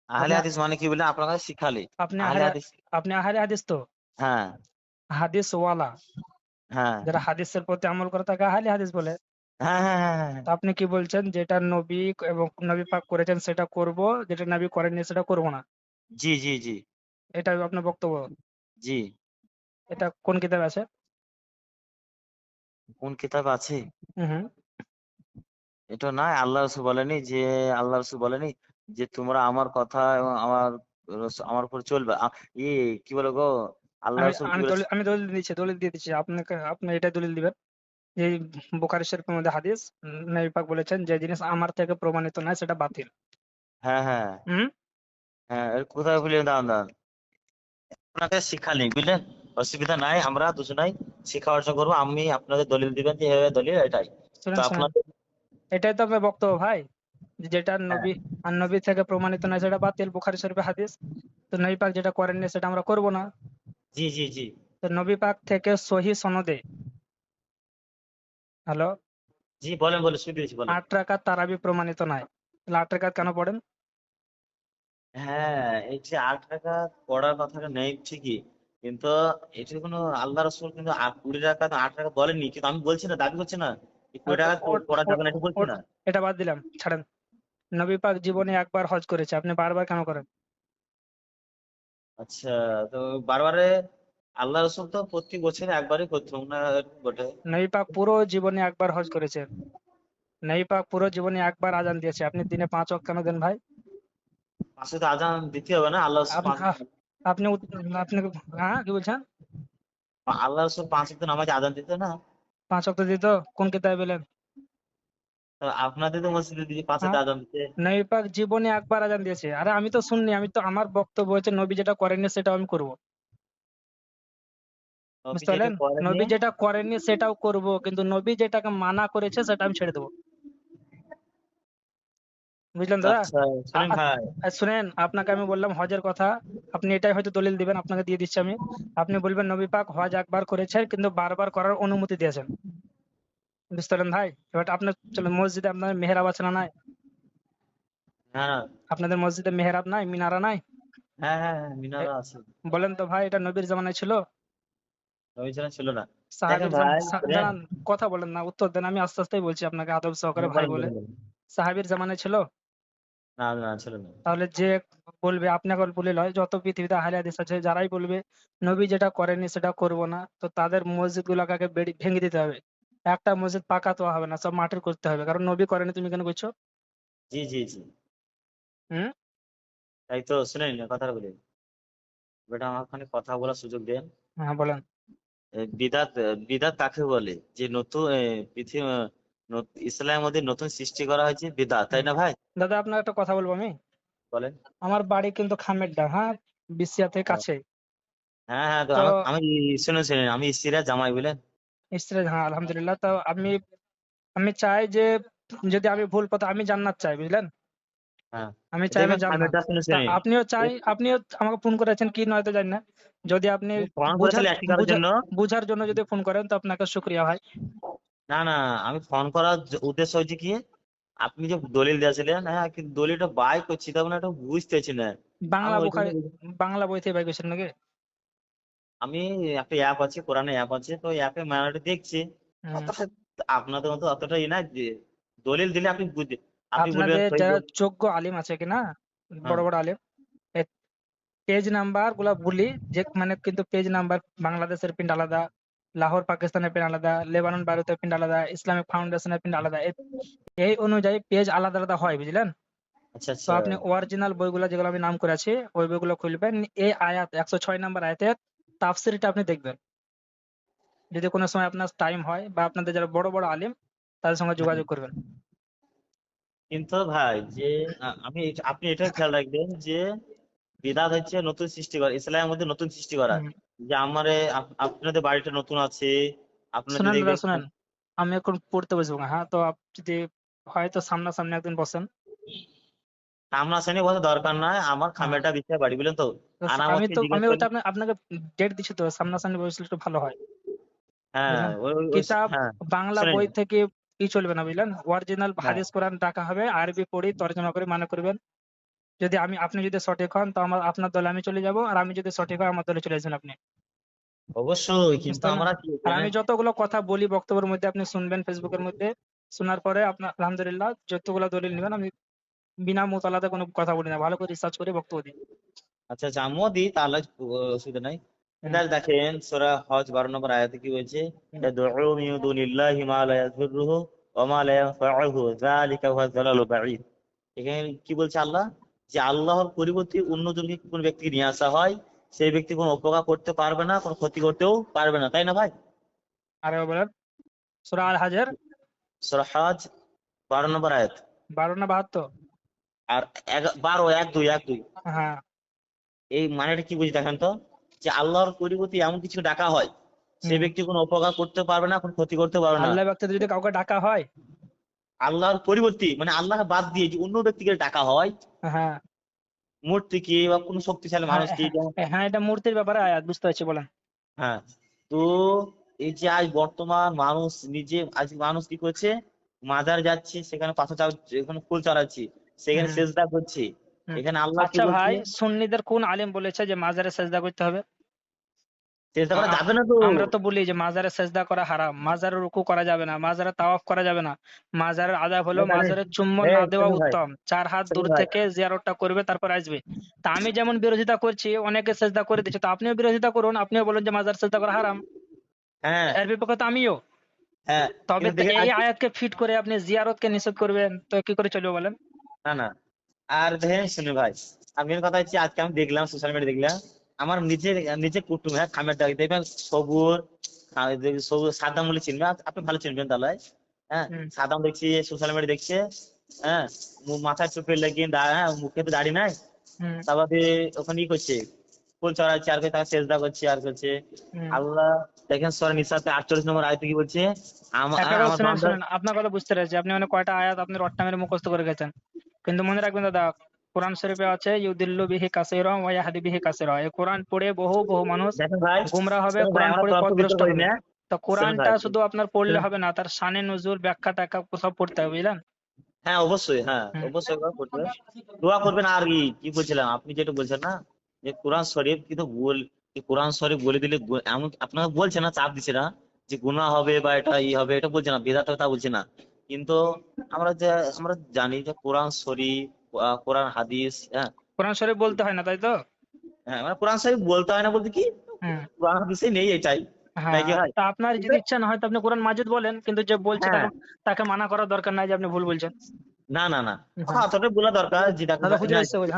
আহলে আপনি হাদিস মানে কি বলে আপনার কাছে শিখালে? আপনি আহলে আহলে হাদিস। আপনি আহলে হাদিস তো? হ্যাঁ, হাদিস ওয়ালা, হ্যাঁ, যারা হাদিসের প্রতি আমল করে তাকে আহলে হাদিস বলে। হ্যাঁ, হ্যাঁ, হ্যাঁ, হ্যাঁ, হ্যাঁ। তো আপনি কি বলছেন, যেটা নবী এবং নবী পাক করেছেন সেটা করব, যেটা নবী করেননি সেটা করব না, জি, জি, জি, এটা আপনার বক্তব্য? জি। এটা কোন কিতাবে আছে? কোন কিতাব আছে? হুম হুম। এটা নয়, আল্লাহ রসুল বলেনি যে, আল্লাহ রসুল বলেনি যে তোমরা আমার কথা এবং আমার উপর চলবে। কি বলে গো, আল্লাহ আমি রসুল কি আমি বলেছে? দলিল আমি দলিল দিচ্ছি, দলিল দিয়ে দিচ্ছি আপনাকে। আপনি এটাই দলিল দিবেন যে বুখারী শরীফের মধ্যে হাদিস, নবী পাক বলেছেন যে জিনিস আমার থেকে প্রমাণিত নয় সেটা বাতিল। হ্যাঁ, হ্যাঁ, হুম। হ্যাঁ, এর কোথায় বলি, দাঁড়ান দাঁড়ান, আপনাকে শিখালি বুঝলেন, অসুবিধা নাই, আমরা দুজনাই শিক্ষা অর্জন করবো। আমি আপনাদের দলিল দিবেন যে এভাবে দলিল এটাই। তো শুনেন শুনেন, আপনাদের, এটাই তো আপনার বক্তব্য ভাই, যে যেটা হ্যাঁ, নবী আর নবী থেকে প্রমাণিত নয় সেটা বাতিল, বুখারী শরীফের হাদিস। তো নবী পাক যেটা করেননি সেটা আমরা করব না। জি, জি, জি, তো নবী পাক থেকে সহি সনদে, হ্যালো, জি, বলেন বলেন, শুনতেছি, বলেন। 8 রাকাত তারাবি প্রমাণিত নয়, তাহলে 8 রাকাত কেন পড়েন? হ্যাঁ, এই যে 8 টাকা পড়ার কথাটা নেই ঠিকই, কিন্তু এটা কোনো আল্লাহ রসুল কিন্তু 20 টাকা 8 টাকা বলেননি, কিন্তু আমি বলছি না, দাবি করছি না যে আর 20 টাকা ও- পড়া ও- যাবে না, এটা বলছি ও- না। এটা বাদ দিলাম, ছাড়েন। নবী পাক জীবনে একবার হজ করেছে, আপনি বারবার কেন করেন? আচ্ছা, তো বারবারে আল্লাহ রসুল তো প্রতি বছরে একবারই করতো না, এরকম বটে। নবী পাক পুরো জীবনে একবার হজ করেছেন। নবী পাক পুরো জীবনে একবার আজান দিয়েছে, আপনি দিনে 5 ওয়াক্ত কেন দেন ভাই? পাঁচে তো আজান দিতে হবে না, আল্লাহ রসুল আপনি আপনি আপনি হ্যাঁ কি বলছেন? আল্লাহ রসুল 5 ওয়াক্ত নামাজ আজান দিতে না। 5 ওয়াক্ত দিত? কোন কিতাবে পেলেন? তো আপনাদের তো মসজিদে দিয়ে 5 ওয়াক্ত হ্যাঁ, আজান দিতে। নবী পাক জীবনে একবার আজান দিয়েছে। আরে আমি তো শুননি, আমি তো, আমার বক্তব্য হচ্ছে নবী যেটা করেননি সেটাও আমি করব। নবী বুঝতে যেটা পারলেন? করেননি। নবী যেটা করেননি সেটাও করব, কিন্তু নবী যেটাকে মানা করেছে সেটা আমি ছেড়ে দেবো। বুঝলেন দাদা? আচ্ছা, আ- শুনেন আ- ভাই। শুনেন, আপনাকে আমি বললাম হজের কথা, আপনি এটাই হয়তো দলিল দিবেন, আপনাকে দিয়ে দিচ্ছি আমি। আপনি বলবেন নবী পাক হজ একবার করেছে কিন্তু বারবার করার অনুমতি দিয়েছেন। বুঝতে পারলেন ভাই? এবার আপনার, চলো, মসজিদে আপনার মেহরাব আছে না নাই? হ্যাঁ, আপনাদের মসজিদে মেহরাব নাই, মিনারা নাই? হ্যাঁ, হ্যাঁ, হ্যাঁ, এ, মিনারা আছে। বলেন তো ভাই, এটা নবীর জামানায় ছিল? নবী ছাড়া ছিল না। দেখেন সাহাবীর ভাই, শুনেন। দাঁড়ান, কথা বলেন না, উত্তর দেন, আমি আস্তে আস্তেই বলছি আপনাকে আদব সহকারে হ্যাঁ, ভাই বলেন বলে। বলেন বলেন। সাহাবীর জামানায় ছিল? না, না, ছিল না। তাহলে যে বলবে, আপনাকে বলে লয়, যত পৃথিবীতে আহলে হাদিস আছে যারাই বলবে নবী যেটা করেনি সেটা করব না, তো তাদের মসজিদ গুলাকে আগে ভেঙে দিতে হবে। একটা মসজিদ পাকা তো হবে না, সব মাটির করতে হবে, কারণ নবী করেনি, তুমি কেন করছো? জি, জি, জি। হুম। তাই তো, শুনেন কথাটা বলি। বেটা আমার খানিক কথা বলার সুযোগ দেন। হ্যাঁ বলেন। বিদাত, বিদাত কাকে বলে? যে নতুন পৃথিবী, ইসলামের মধ্যে নতুন সৃষ্টি করা হয়েছে বিদাত, তাই হুম। না ভাই? দাদা আপনার একটা কথা বলবো আমি। বলেন। আমার বাড়ি কিন্তু খামেরডা, হ্যাঁ, বিসিয়া থেকে ও, কাছে। হ্যাঁ, হ্যাঁ, তো তো আমি শুনুন শুনুন, আমি স্ত্রীরা জামাই বুঝলেন। স্ত্রী, হ্যাঁ আলহামদুলিল্লাহ। তো আমি আমি চাই যে, যদি আমি ভুল পথে, আমি জান্নাত চাই, বুঝলেন? হ্যাঁ, আমি চাই আমি দেখবেন জান্নাত। খামেরটা, শুনে তা শুনে আপনিও চাই, আপনিও আমাকে ফোন করেছেন কি নয় তো জানি না। যদি আপনি ফোন বুঝার করেছিল একটি কারোর বুঝার জন্য। বুঝার জন্য যদি ফোন করেন তো আপনাকে শুক্রিয়া ভাই। না, না, আমি ফোন করার উদ্দেশ্য হচ্ছে কি, আপনি যে দলিল দিয়েছিলেন, হ্যাঁ, কিন্তু দলিলটা বাই করছি তখন একটু বুঝতেছি না। আমি বাংলা ওই জন্য বুখারী, বাংলা বই থেকে বাই করছেন নাকি? আমি একটা অ্যাপ আছে, কোরআনে অ্যাপ আছে, তো অ্যাপে মানাটা দেখছি। হুম। অতটা আপনাদের মতো অতটা ই না যে দলিল দিলে আপনি আপনি বলবেন আপনাদের সই যারা যোগ্য আলিম আছে কিনা, হ্যাঁ, বড় বড় আলিম, পেজ নাম্বার গুলা বলি, যে মানে কিন্তু পেজ নাম্বার বাংলাদেশের প্রিন্ট আলাদা, লাহোর পাকিস্তানের প্রিন্ট আলাদা, লেবানন ভারতের প্রিন্ট আলাদা, ইসলামিক ফাউন্ডেশনের প্রিন্ট আলাদা, এই অনুযায়ী পেজ আলাদা আলাদা হয়, বুঝলেন? আচ্ছা, তো আচ্ছা, আপনি অরিজিনাল বইগুলো যেগুলো আমি নাম করেছি ওই বইগুলো খুলবেন, এই আয়াত 106 নম্বর আয়াতের তাফসিরটা আপনি দেখবেন। যদি কোনো সময় আপনার টাইম হয় বা আপনাদের যারা বড় বড় আলিম তাদের সঙ্গে হ্যাঁ। যোগাযোগ করবেন। কিন্তু ভাই যে আপনি এটা খেয়াল রাখবেন যে বিদাত হচ্ছে নতুন সৃষ্টি করা, ইসলামের মধ্যে নতুন সৃষ্টি করা। হুম। যে আপনাদের বাড়িটা নতুন আছে, আপনাদের শুনেন দাদা দেখবেন। শুনেন, আমি এখন পড়তে বসবো না, হ্যাঁ, তো আপনি যদি হয়তো সামনাসামনি একদিন বসেন। সামনাসামনি বসে দরকার নাই, আমার হ্যাঁ, খামেরটা বিছায় বাড়ি বুঝলেন তো। তো আনামতকে জিজ্ঞেস আমি ওইটা করলে। আপনাকে ডেট দিচ্ছি, তো সামনাসামনি বসলে একটু ভালো হয়, হ্যাঁ, বুঝলেন? ওই কিতাব হ্যাঁ, বাংলা শুনেন। বই থেকে চলবে না, বুঝলেন? অরিজিনাল হ্যাঁ, হাদিস কোরআন ডাকা হবে, আরবি পড়ি তর্জমা করে মানে করবেন। যদি আপনি যদি সঠিক হন তো আপনার দলে আমি চলে যাব, আর আমি যদি সঠিক হয় আমার দলে চলে আসবেন আপনি। অবশ্যই, বুঝতে কিন্তু পারলেন? আমরা কি আর এখানে, আমি যতগুলো কথা বলি বক্তব্যের মধ্যে আপনি শুনবেন ফেসবুকের মধ্যে, শোনার পরে আপনার আলহামদুলিল্লাহ যতগুলো দলিল নেবেন আমি বিনা মোতালাতে কোনো কথা বলি না, ভালো করে রিসার্চ করে বক্তব্য দিই। আচ্ছা আচ্ছা আমিও দিই তাহলে, অসুবিধা নাই। হুম, এটা দেখেন সূরা হজ 12 নম্বর আয়াতে কি বলছে, হুম। ইয়াদউ মিন দুনিল্লাহি মা লা ইয়াযুররুহু ওয়া মা লা ইয়ানফাউহু যালিকা হুয়া যালালুল বাঈদ। এখানে কি বলছে আল্লাহ, যে আল্লাহর পরিবর্তে অন্যজনকে কোন ব্যক্তিকে নিয়ে আসা হয়, সেই ব্যক্তি কোনো উপকার করতে পারবে না, কোনো ক্ষতি করতেও পারবে না, তাই না ভাই? আরে বলেন, সূরা আল হাজর সূরা হজ 12 নম্বর আয়াত। 12 না 72? আর 12, 1-2 হ্যাঁ। এই মানেটা কি বুঝি দেখেন তো, যে আল্লাহর পরিবর্তে এমন কিছু ডাকা হয়, সে হুম। ব্যক্তি কোনো উপকার করতে পারবে না, কোনো ক্ষতি করতে পারবে না। আল্লাহ ব্যক্তিতে যদি কাউকে ডাকা হয়, আল্লাহর পরিবর্তে মানে আল্লাহ বাদ দিয়ে যে অন্য ব্যক্তিকে ডাকা হয়, হ্যাঁ, মূর্তিকে বা কোনো শক্তিশালী হ্যাঁ, মানুষকে, হ্যাঁ, যেমন, হ্যাঁ, এটা মূর্তির ব্যাপারে আয়াত, বুঝতে পারছি, বলেন। হ্যাঁ। তো এই যে আজ বর্তমান মানুষ নিজে, আজ মানুষ কি করছে, মাজার যাচ্ছে, সেখানে পাথর এখানে ফুল চড়াচ্ছে, সেখানে হুম, সেজদা করছে। হুম। এখানে আল্লাহ কি আচ্ছা বলছে, ভাই, সুন্নিদের কোন আলেম বলেছে যে মাজারে সেজদা করতে হবে? সেজদা আ- করা আ- যাবে না তো। আমরা তো বলি যে মাজারে সেজদা করা হারাম, মাজারে রুকু করা যাবে না, মাজারে তাওয়াফ করা যাবে না। মাজারের আদাব হলো ভাই তাহলে, মাজারে চুম্বন না এই দেওয়া শোনো ভাই, উত্তম, 4 হাত দূর শোনো ভাই, থেকে জিয়ারতটা করবে তারপর আসবে। তা আমি যেমন বিরোধিতা করছি, অনেকে সেজদা করে দিচ্ছে, তো আপনিও বিরোধিতা করুন, আপনিও বলুন যে মাজার সেজদা করা হারাম। হ্যাঁ এর বিপক্ষে তো আমিও। হ্যাঁ, তবে কিন্তু তো দেখেন এই আজ, আয়াতকে ফিট করে আপনি জিয়ারতকে নিষেধ করবেন, তো কি করে চলবে বলেন? না না, আর দেখেন শুনে ভাই, আমি মেন কথা হচ্ছে আজকে আমি দেখলাম সোশ্যাল মিডিয়া দেখলাম, আমার নিজের নিজের কুটুম, হ্যাঁ, খামের দাগ দেখবেন সবুর, সবুর সাদ্দাম বলে চিনবেন, আপনি ভালো চিনবেন তাহলে। হ্যাঁ, হুম, সাদ্দাম দেখছি সোশ্যাল মিডিয়া দেখছে, হ্যাঁ, মাথায় টুপি লাগিয়ে হ্যাঁ, মুখে তো দাড়ি নাই, হুম, তারপরে ওখানে ই করছে, ফুল চড়াচ্ছে, আর তার সেজদা করছে আর করছে। হুম। আল্লাহ দেখেন সূরা নিসাতে 48 নম্বর আয়াতে কি বলছে, একটা কথা আমার শুনেন, বান্দা, শুনেন, আপনার কথা বুঝতে পেরেছি, আপনি মানে কয়টা আয়াত আপনি রট্টা মেরে মুখস্থ করে গেছেন। কিন্তু মনে রাখবেন দাদা, কোরআন শরীফে আছে ইউদিল্লু বিহি কাসীরা ওয়া ইয়াহদি বিহি কাসীরা। এই কোরআন পড়ে বহু বহু মানুষ দেখেন ভাই, গোমরা হবে, শোনো ভাই, কোরআন আমরা পড়ে তর্ক বিতর্ক পথভ্রষ্ট করি হবে। না। তো শোনো কোরআনটা ভাই, শুধু আপনার পড়লে শোনো, হবে না, তার শানে নুজুল, ব্যাখ্যা ট্যাখ্যা সব পড়তে হবে, বুঝলেন? হ্যাঁ অবশ্যই, হ্যাঁ হুম। অবশ্যই একবার করতে হবে। দোয়া করবেন। আর কি কি বলছিলাম, আপনি যেটা বলছেন না, যে কোরআন শরীফ কিন্তু এই কোরআন শরীফ বলে দিলে এমন আপনারা বলছে না, চাপ দিচ্ছে না যে গুনাহ হবে বা এটা ই হবে, এটা বলছে না, বেদাত হবে তা বলছে না। কিন্তু আমরা যে, আমরা জানি যে কোরআন শরীফ, কোরআন হাদিস, হ্যাঁ, কোরআন শরীফ বলতে হয় না, তাই তো? হ্যাঁ, মানে কোরআন শরীফ বলতে হয় না বলতে কি, হুম। কোরআন হাদিসে নেই এটাই, হ্যাঁ, নাকি ভাই? তা আপনার কিন্তু, যদি ইচ্ছা না হয় তো আপনি কোরআন মাজিদ বলেন, কিন্তু যে বলছে হ্যাঁ, তাকে তাকে মানা করার দরকার নাই যে আপনি ভুল বলছেন। না না না, হ্যাঁ। অতটাই বলা দরকার যে দেখো দাদা হুজুর না, এসে বলছে।